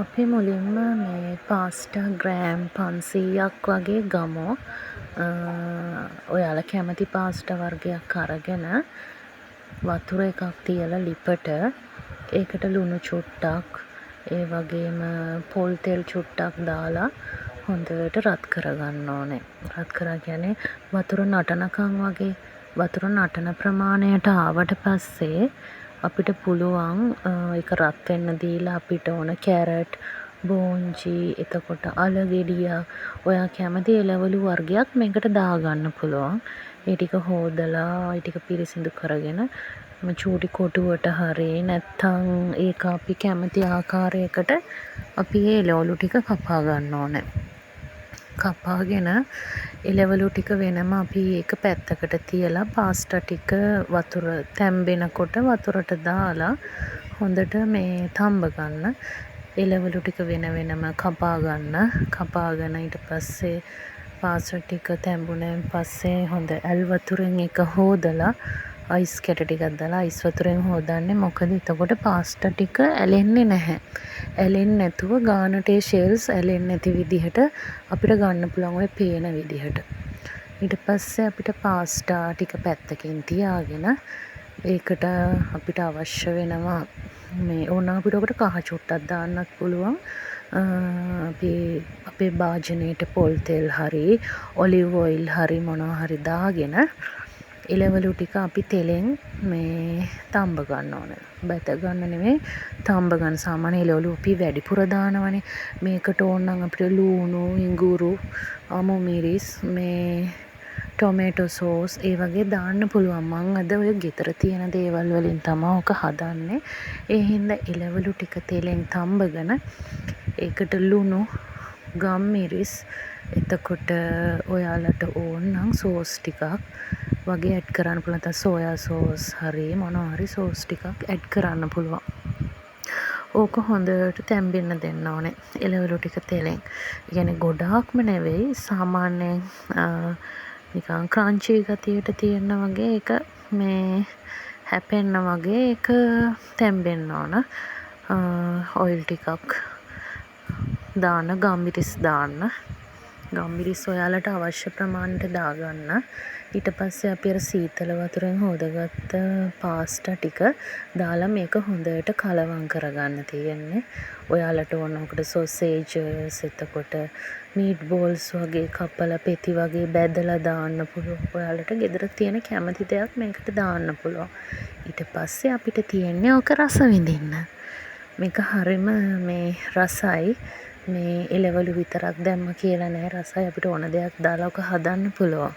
අපි මුලින්ම මේ පාස්ටා ග්‍රෑම් 500ක් වගේ ගමු. ඔයාලා කැමති පාස්ටා වර්ගයක් අරගෙන වතුර එකක් තියලා ලිපට ඒකට ලුණු චුට්ටක් ඒ වගේම පොල් තෙල් චුට්ටක් දාලා හොඳට රත් කරගන්න ඕනේ. රත් කරා කියන්නේ වතුර නටනකම් වගේ. වතුර නටන ප්‍රමාණයට ආවට පස්සේ අපිට පුළුවන් ඒක රත් වෙන්න දීලා අපිට ඕන කැරට් බෝංචි එතකොට අල ගෙඩියක් ඔයා කැමති එළවලු වර්ගයක් මේකට දාගන්න පුළුවන්. ඒ ටික හොදලා ඒ ටික පිරිසිදු කරගෙන චූටි කොටුවට හරි නැත්තම් ඒක අපි කැමති ආකාරයකට අපි ඒ එළවලු ටික කපා ගන්න ඕනේ. කපාගෙන එළවලු ටික වෙනම අපි ඒක පැත්තකට තියලා පාස්ටා ටික වතුර තැම්බෙනකොට වතුරට දාලා හොඳට මේ තම්බ ගන්න. එළවලු ටික වෙන වෙනම කපා ගන්න. කපාගෙන ඊට පස්සේ පාස්ටා ටික තැම්බුණාන් පස්සේ හොඳ ඇල් වතුරෙන් ඒක හොදලා අයිස් කැට ටිකක් දාලා අයිස් වතුරෙන් හොදන්නේ මොකද එතකොට පාස්ටා ටික ඇලෙන්නේ නැහැ. ඇලෙන්නේ නැතුව ගානට ඒ ෂෙල්ස් ඇලෙන්නේ නැති විදිහට අපිට ගන්න පුළුවන් ඔය පේන විදිහට. ඊට පස්සේ අපිට පාස්ටා ටික පැත්තකින් තියාගෙන ඒකට අපිට අවශ්‍ය වෙනවා මේ ඕන අපිට ඔකට කහ චුට්ටක් දාන්නත් පුළුවන්. අපේ භාජනයට පොල් තෙල් හරි ඔලිව් ඔයිල් හරි මොනවා හරි දාගෙන එළවලු ටික අපි තෙලෙන් මේ තම්බ ගන්න ඕන. බැත ගන්න නෙමෙයි තම්බ ගන්න. සාමාන්‍ය එළවලු අපි වැඩිපුර දානවනේ. මේකට ඕන නම් අපිට ලූණු, ඉඟුරු, අමු මිරිස්, මේ ටොමේටෝ සෝස් ඒ වගේ දාන්න පුළුවන්. මං අද ඔය ගෙදර තියෙන දේවල් වලින් තමයි ඔක හදන්නේ. ඒ හින්දා එළවලු ටික තෙලෙන් තම්බගෙන ඒකට ලුණු, ගම්මිරිස් එතකොට ඔයාලට ඕන නම් සෝස් ටිකක් වගේ ඇඩ් කරන්න පුළුවන්. නැත්නම් සෝයා සෝස් හරි මොනවා හරි සෝස් ටිකක් ඇඩ් කරන්න පුළුවන්. ඕක හොඳට තැම්බෙන්න දෙන්න ඕනේ එළවලු ටික තෙලෙන්. ඒ කියන්නේ ගොඩාක්ම නෙවෙයි සාමාන්‍යයෙන් නිකන් ක්‍රන්චි ගතියට තියෙන වගේ ඒක මේ හැපෙන්න වගේ ඒක තැම්බෙන්න ඕන. ඔයිල් ටිකක් දාන්න ගම්මිරිස් දාන්න. ගම්මිරිස් ඔයාලට අවශ්‍ය ප්‍රමාණයට දාගන්න. ඊට පස්සේ අපි අර සීතල වතුරෙන් හොදගත්ත පාස්ටා ටික දාලා මේක හොඳට කලවම් කරගන්න තියෙන්නේ. ඔයාලට ඕන උකට සොසේජස් එතකොට මීට් බෝල්ස් වගේ කපලා පෙති වගේ බැදලා දාන්න පුළුවන්. ඔයාලට ගෙදර තියෙන කැමති දෙයක් මේකට දාන්න පුළුවන්. ඊට පස්සේ අපිට තියෙන්නේ ඕක රස විඳින්න. මේක හරිම මේ රසයි. මේ එළවලු විතරක් දැම්ම කියලා නෑ රසයි අපිට ඕන දෙයක් දාලා ඔක හදන්න පුළුවන්.